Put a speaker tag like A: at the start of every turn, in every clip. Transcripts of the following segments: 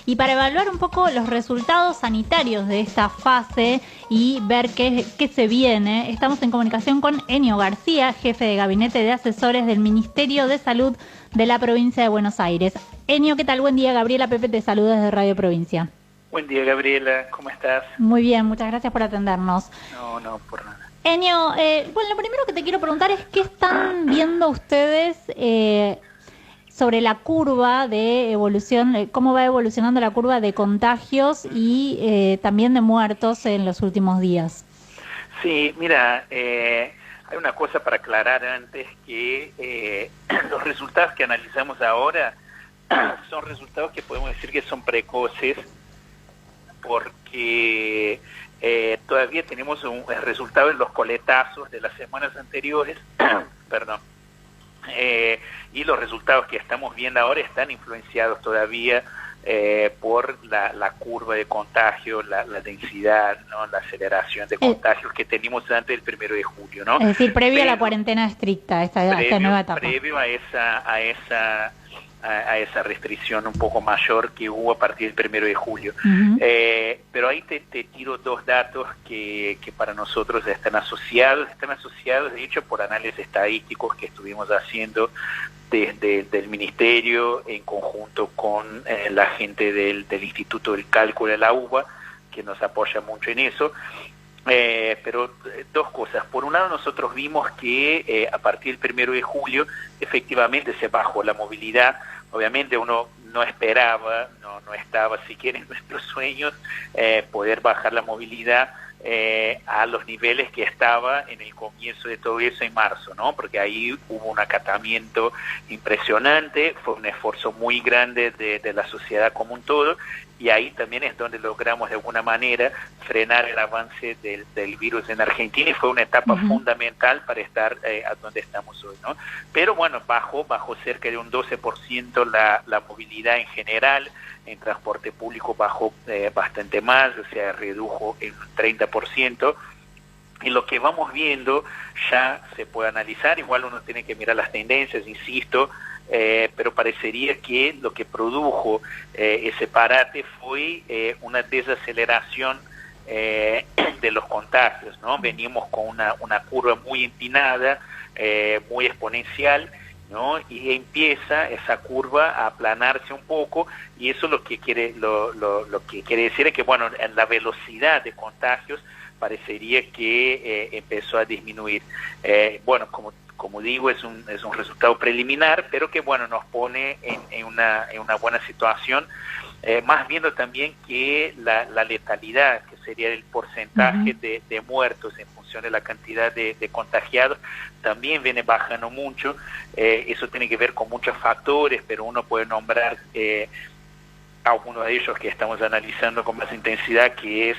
A: y para evaluar un poco los resultados sanitarios de esta fase y ver qué se viene, estamos en comunicación con Enio García, jefe de Gabinete de Asesores del Ministerio de Salud de la provincia de Buenos Aires. Enio, ¿qué tal? Buen día, Gabriela Pepe te saluda desde Radio Provincia.
B: Buen día, Gabriela, ¿cómo estás?
A: Muy bien, muchas gracias por atendernos.
B: No, por nada.
A: Enio, bueno, lo primero que te quiero preguntar es ¿qué están viendo ustedes sobre la curva de evolución, cómo va evolucionando la curva de contagios y también de muertos en los últimos días?
B: Sí, mira, hay una cosa para aclarar antes, que los resultados que analizamos ahora son resultados que podemos decir que son precoces, porque todavía tenemos un resultado en los coletazos de las semanas anteriores, perdón, y los resultados que estamos viendo ahora están influenciados todavía por la curva de contagio, la densidad, ¿no? La aceleración de contagios que teníamos antes del 1 de julio, ¿no?
A: Es decir, previo a la cuarentena estricta, esta nueva etapa.
B: Previo a esa restricción un poco mayor que hubo a partir del 1 de julio.
A: Uh-huh.
B: Pero ahí te tiro dos datos que para nosotros están asociados de hecho por análisis estadísticos que estuvimos haciendo desde el Ministerio en conjunto con la gente del Instituto del Cálculo de la UBA, que nos apoya mucho en eso. Pero dos cosas. Por un lado, nosotros vimos que a partir del 1 de julio efectivamente se bajó la movilidad. Obviamente uno no esperaba, no estaba siquiera en nuestros sueños poder bajar la movilidad a los niveles que estaba en el comienzo de todo eso en marzo, ¿no? Porque ahí hubo un acatamiento impresionante, fue un esfuerzo muy grande de la sociedad como un todo, y ahí también es donde logramos de alguna manera frenar el avance del virus en Argentina, y fue una etapa fundamental para estar a donde estamos hoy, ¿no? Pero bueno, bajó cerca de un 12% la movilidad en general. En transporte público bajó bastante más, o sea, redujo en un 30%. Y lo que vamos viendo ya se puede analizar, igual uno tiene que mirar las tendencias, insisto, pero parecería que lo que produjo ese parate fue una desaceleración de los contagios, ¿no? Veníamos con una curva muy empinada, muy exponencial, ¿no? Y empieza esa curva a aplanarse un poco, y eso lo que quiere decir es que, bueno, en la velocidad de contagios parecería que empezó a disminuir. Bueno, como digo, es un resultado preliminar, pero que, bueno, nos pone en una buena situación, más viendo también que la letalidad, que sería el porcentaje de muertos en función de la cantidad de contagiados, también viene bajando mucho. Eso tiene que ver con muchos factores, pero uno puede nombrar algunos de ellos que estamos analizando con más intensidad, que es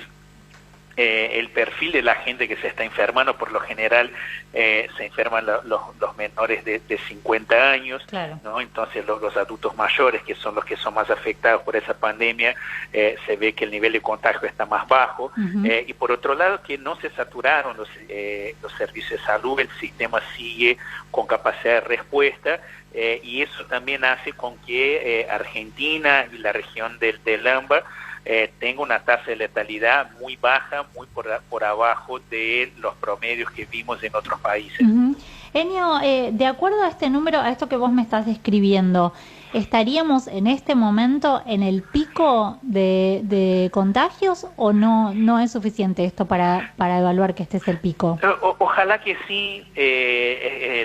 B: el perfil de la gente que se está enfermando. Por lo general se enferman los menores de 50 años, claro, ¿no? Entonces los adultos mayores, que son los que son más afectados por esa pandemia, se ve que el nivel de contagio está más bajo. Y por otro lado, que no se saturaron los servicios de salud, el sistema sigue con capacidad de respuesta, y eso también hace con que Argentina y la región del AMBA tenga una tasa de letalidad muy baja, muy por abajo de los promedios que vimos en otros países.
A: Enio, de acuerdo a este número, a esto que vos me estás describiendo, ¿estaríamos en este momento en el pico de contagios o no es suficiente esto para evaluar que este es el pico?
B: Ojalá que sí,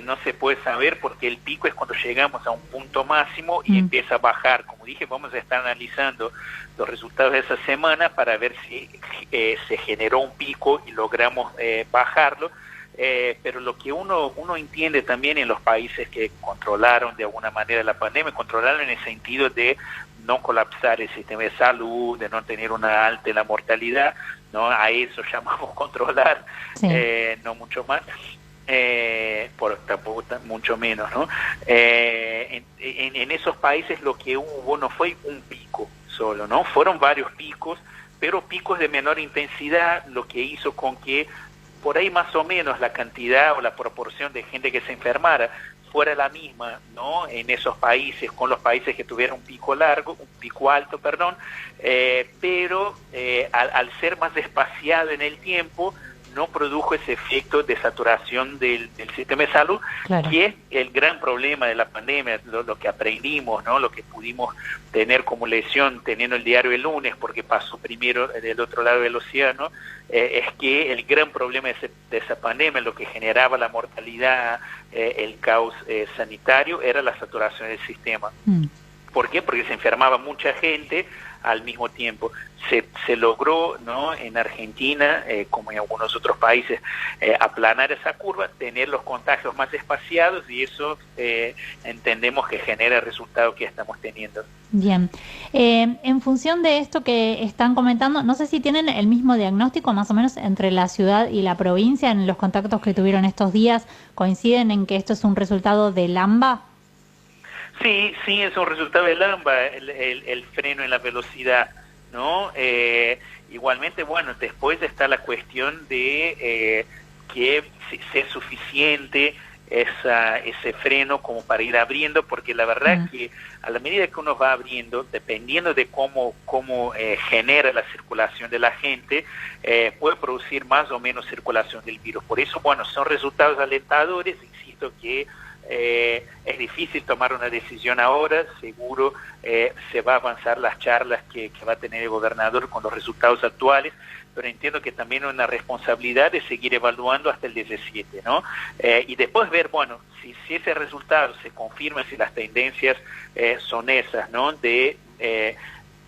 B: no se puede saber, porque el pico es cuando llegamos a un punto máximo y empieza a bajar. Como dije, vamos a estar analizando los resultados de esa semana para ver si se generó un pico y logramos bajarlo. Pero lo que uno entiende también en los países que controlaron de alguna manera la pandemia, controlaron en el sentido de no colapsar el sistema de salud, de no tener una alta en la mortalidad, ¿no? A eso llamamos controlar, sí. No mucho más, tampoco mucho menos, ¿no? En esos países lo que hubo no fue un pico solo, ¿no? Fueron varios picos, pero picos de menor intensidad, lo que hizo con que por ahí más o menos la cantidad o la proporción de gente que se enfermara fuera la misma, ¿no? En esos países, con los países que tuvieron un pico largo, un pico alto, perdón, pero al ser más espaciado en el tiempo, no produjo ese efecto de saturación del sistema de salud, claro, que es el gran problema de la pandemia, lo que aprendimos, ¿no? Lo que pudimos tener como lesión teniendo el diario el lunes, porque pasó primero del otro lado del océano, es que el gran problema de esa pandemia, lo que generaba la mortalidad, el caos sanitario, era la saturación del sistema. ¿Por qué? Porque se enfermaba mucha gente al mismo tiempo. Se logró, ¿no?, en Argentina, como en algunos otros países, aplanar esa curva, tener los contagios más espaciados, y eso entendemos que genera el resultado que estamos teniendo.
A: Bien. En función de esto que están comentando, no sé si tienen el mismo diagnóstico más o menos entre la ciudad y la provincia. En los contactos que tuvieron estos días, ¿coinciden en que esto es un resultado del AMBA?
B: Sí, es un resultado del AMBA, el freno en la velocidad, ¿no? Igualmente, bueno, después está la cuestión de que sea suficiente ese freno como para ir abriendo, porque la verdad es que a la medida que uno va abriendo, dependiendo de cómo genera la circulación de la gente, puede producir más o menos circulación del virus. Por eso, bueno, son resultados alentadores. Insisto que es difícil tomar una decisión ahora. Seguro se va a avanzar las charlas que va a tener el gobernador con los resultados actuales, pero entiendo que también hay una responsabilidad de seguir evaluando hasta el 17, ¿no? Y después ver, bueno, si ese resultado se confirma, si las tendencias son esas, ¿no?, de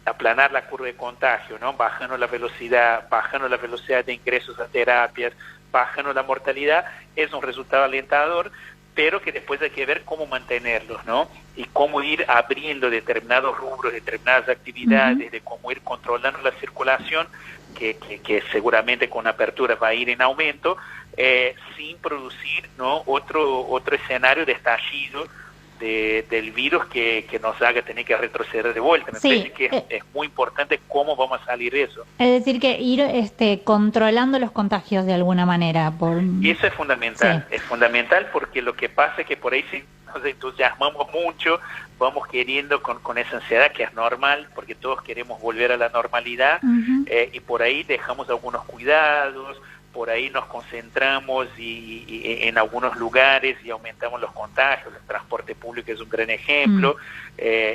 B: aplanar la curva de contagio, ¿no?, bajando la velocidad de ingresos a terapias, bajando la mortalidad, es un resultado alentador, pero que después hay que ver cómo mantenerlos, ¿no? Y cómo ir abriendo determinados rubros, determinadas actividades, de cómo ir controlando la circulación, que seguramente con apertura va a ir en aumento, sin producir, ¿no?, otro escenario de estallido del virus que nos haga tener que retroceder de vuelta. Me parece que es muy importante cómo vamos a salir de eso.
A: Es decir, que ir controlando los contagios de alguna manera.
B: Y eso es fundamental, es fundamental, porque lo que pasa es que por ahí si nos entusiasmamos mucho, vamos queriendo con esa ansiedad que es normal, porque todos queremos volver a la normalidad, y por ahí dejamos algunos cuidados, por ahí nos concentramos y en algunos lugares y aumentamos los contagios. El transporte público es un gran ejemplo,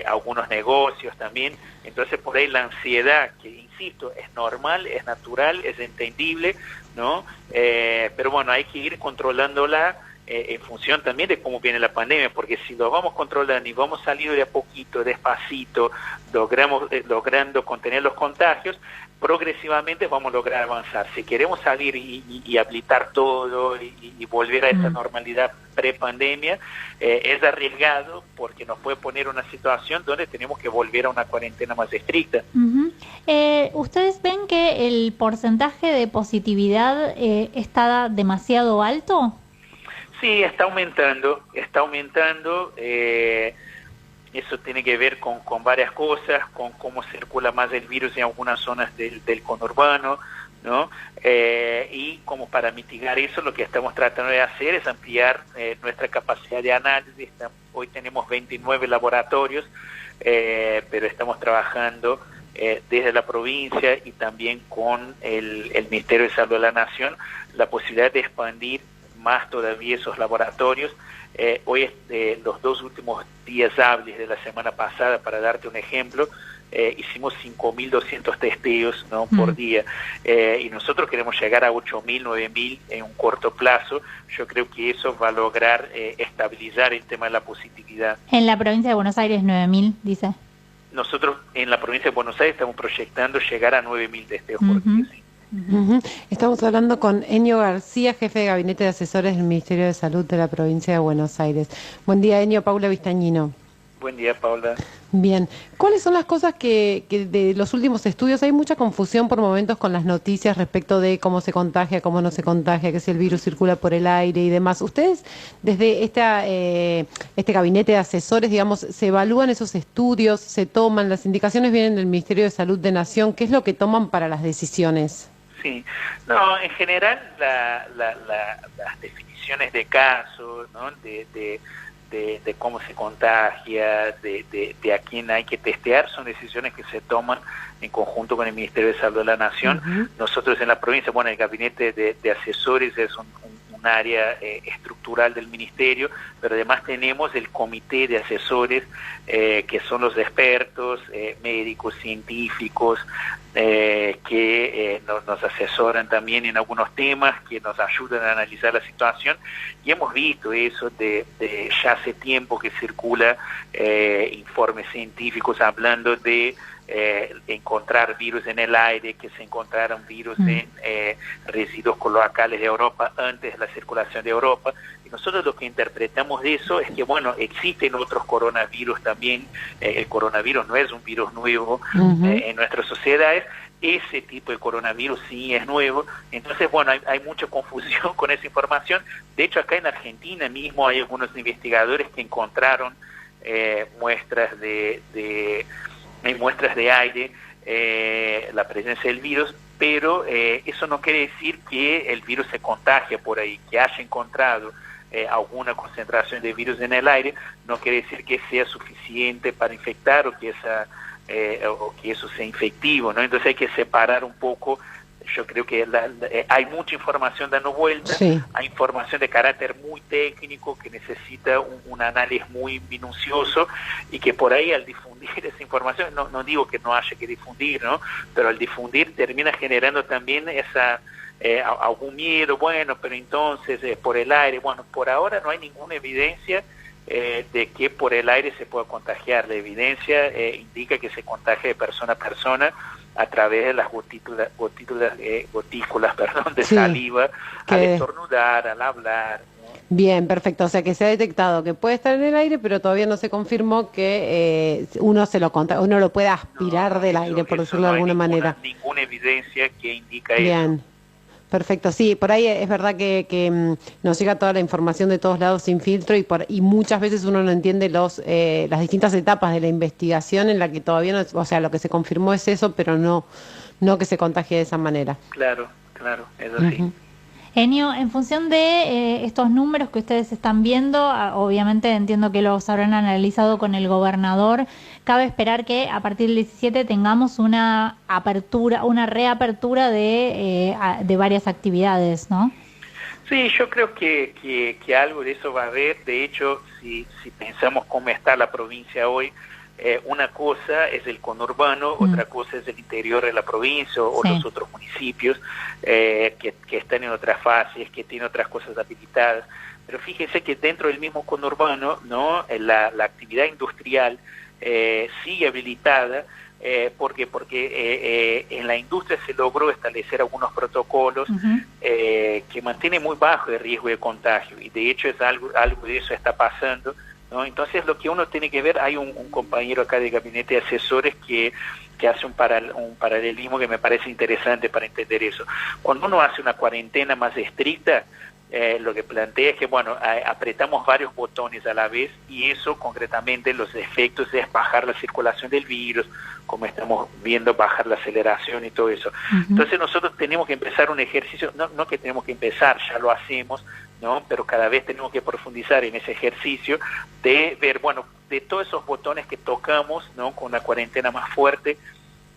B: algunos negocios también. Entonces por ahí la ansiedad, que insisto, es normal, es natural, es entendible, ¿no? Pero bueno, hay que ir controlándola en función también de cómo viene la pandemia, porque si lo vamos controlando y vamos saliendo de a poquito, despacito, logrando contener los contagios, progresivamente vamos a lograr avanzar. Si queremos salir y habilitar todo y volver a esa normalidad pre-pandemia, es arriesgado, porque nos puede poner una situación donde tenemos que volver a una cuarentena más estricta.
A: ¿Ustedes ven que el porcentaje de positividad está demasiado alto?
B: Sí, está aumentando. Eso tiene que ver con varias cosas, con cómo circula más el virus en algunas zonas del conurbano, ¿no? Y como para mitigar eso, lo que estamos tratando de hacer es ampliar nuestra capacidad de análisis. Hoy tenemos 29 laboratorios, pero estamos trabajando desde la provincia y también con el Ministerio de Salud de la Nación la posibilidad de expandir más todavía esos laboratorios. Hoy, los 2 últimos días hábiles de la semana pasada, para darte un ejemplo, hicimos 5.200 testeos, ¿no?, por día, y nosotros queremos llegar a 8.000, 9.000 en un corto plazo. Yo creo que eso va a lograr estabilizar el tema de la positividad.
A: En la provincia de Buenos Aires, 9.000, dice.
B: Nosotros en la provincia de Buenos Aires estamos proyectando llegar a 9.000 testeos por día, sí.
C: Estamos hablando con Enio García, jefe de Gabinete de Asesores del Ministerio de Salud de la provincia de Buenos Aires. Buen día, Enio. Paula Vistañino.
B: Buen día, Paula.
C: Bien. ¿Cuáles son las cosas que de los últimos estudios? Hay mucha confusión por momentos con las noticias respecto de cómo se contagia, cómo no se contagia, que si el virus circula por el aire y demás. ¿Ustedes, desde este gabinete de asesores, digamos, se evalúan esos estudios, se toman, las indicaciones vienen del Ministerio de Salud de Nación? ¿Qué es lo que toman para las decisiones?
B: Sí, no, en general las definiciones de casos, ¿no?, de de cómo se contagia, de a quién hay que testear, son decisiones que se toman en conjunto con el Ministerio de Salud de la Nación. Nosotros en la provincia, bueno, el gabinete de asesores es un área estructural del ministerio, pero además tenemos el comité de asesores, que son los expertos, médicos, científicos, que nos asesoran también en algunos temas, que nos ayudan a analizar la situación, y hemos visto eso de ya hace tiempo que circula informes científicos hablando de encontrar virus en el aire, que se encontraron virus en residuos cloacales de Europa antes de la circulación de Europa, y nosotros lo que interpretamos de eso es que, bueno, existen otros coronavirus también. El coronavirus no es un virus nuevo en nuestras sociedades. Ese tipo de coronavirus sí es nuevo. Entonces, bueno, hay mucha confusión con esa información. De hecho, acá en Argentina mismo hay algunos investigadores que encontraron muestras de aire, la presencia del virus, pero eso no quiere decir que el virus se contagia por ahí. Que haya encontrado alguna concentración de virus en el aire no quiere decir que sea suficiente para infectar o que eso sea infectivo, ¿no? Entonces hay que separar un poco. Yo creo que hay mucha información dando vueltas, hay información de carácter muy técnico que necesita un análisis muy minucioso, y que por ahí al difundir esa información, no digo que no haya que difundir, ¿no? Pero al difundir termina generando también algún miedo. Bueno, pero entonces por el aire, bueno, por ahora no hay ninguna evidencia de que por el aire se pueda contagiar. La evidencia indica que se contagia de persona a persona a través de las gotículas de saliva, al estornudar, al hablar, ¿no?
C: Bien, perfecto. O sea, que se ha detectado que puede estar en el aire, pero todavía no se confirmó que uno lo puede aspirar del aire, por decirlo de alguna manera.
B: Ninguna evidencia que indica
C: eso. Perfecto, sí, por ahí es verdad que nos llega toda la información de todos lados sin filtro, y muchas veces uno no entiende las distintas etapas de la investigación, en la que todavía no, o sea, lo que se confirmó es eso, pero no que se contagie de esa manera.
B: Claro, eso sí.
A: Enio, en función de estos números que ustedes están viendo, obviamente entiendo que los habrán analizado con el gobernador, cabe esperar que a partir del 17 tengamos una reapertura de varias actividades, ¿no?
B: Sí, yo creo que algo de eso va a haber. De hecho, si pensamos cómo está la provincia hoy, una cosa es el conurbano, otra cosa es el interior de la provincia o los otros municipios que están en otras fases, que tienen otras cosas habilitadas. Pero fíjense que dentro del mismo conurbano, ¿no?, la actividad industrial sigue habilitada. ¿Por qué? Porque en la industria se logró establecer algunos protocolos que mantienen muy bajo el riesgo de contagio, y de hecho es algo de eso está pasando, ¿no? Entonces lo que uno tiene que ver, hay un compañero acá de gabinete de asesores que hace un paralelismo que me parece interesante para entender eso. Cuando uno hace una cuarentena más estricta, lo que plantea es que, bueno, apretamos varios botones a la vez, y eso concretamente los efectos es bajar la circulación del virus, como estamos viendo, bajar la aceleración y todo eso. Entonces nosotros tenemos que empezar un ejercicio, no que tenemos que empezar, ya lo hacemos, ¿no? Pero cada vez tenemos que profundizar en ese ejercicio de ver, bueno, de todos esos botones que tocamos, ¿no?, con una cuarentena más fuerte,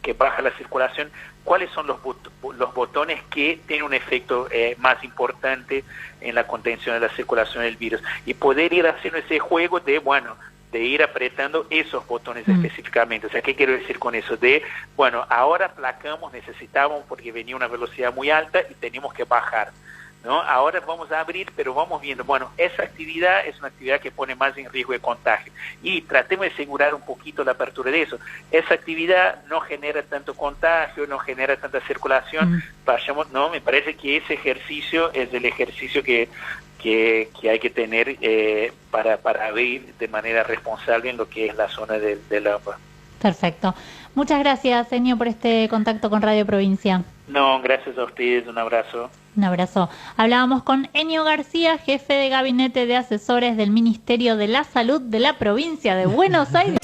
B: que baja la circulación, cuáles son los botones que tienen un efecto más importante en la contención de la circulación del virus, y poder ir haciendo ese juego de ir apretando esos botones específicamente. O sea, ¿qué quiero decir con eso? Ahora aplacamos, necesitábamos porque venía una velocidad muy alta y teníamos que bajar, ¿no? Ahora vamos a abrir, pero vamos viendo, bueno, esa actividad es una actividad que pone más en riesgo de contagio, y tratemos de asegurar un poquito la apertura de eso. Esa actividad no genera tanto contagio, no genera tanta circulación, no, me parece que ese ejercicio es el ejercicio que hay que tener para abrir de manera responsable en lo que es la zona del agua.
A: Perfecto. Muchas gracias, Enio, por este contacto con Radio Provincia.
B: No, gracias a ustedes, un abrazo.
A: Un abrazo. Hablábamos con Enio García, jefe de gabinete de asesores del Ministerio de la Salud de la provincia de Buenos Aires.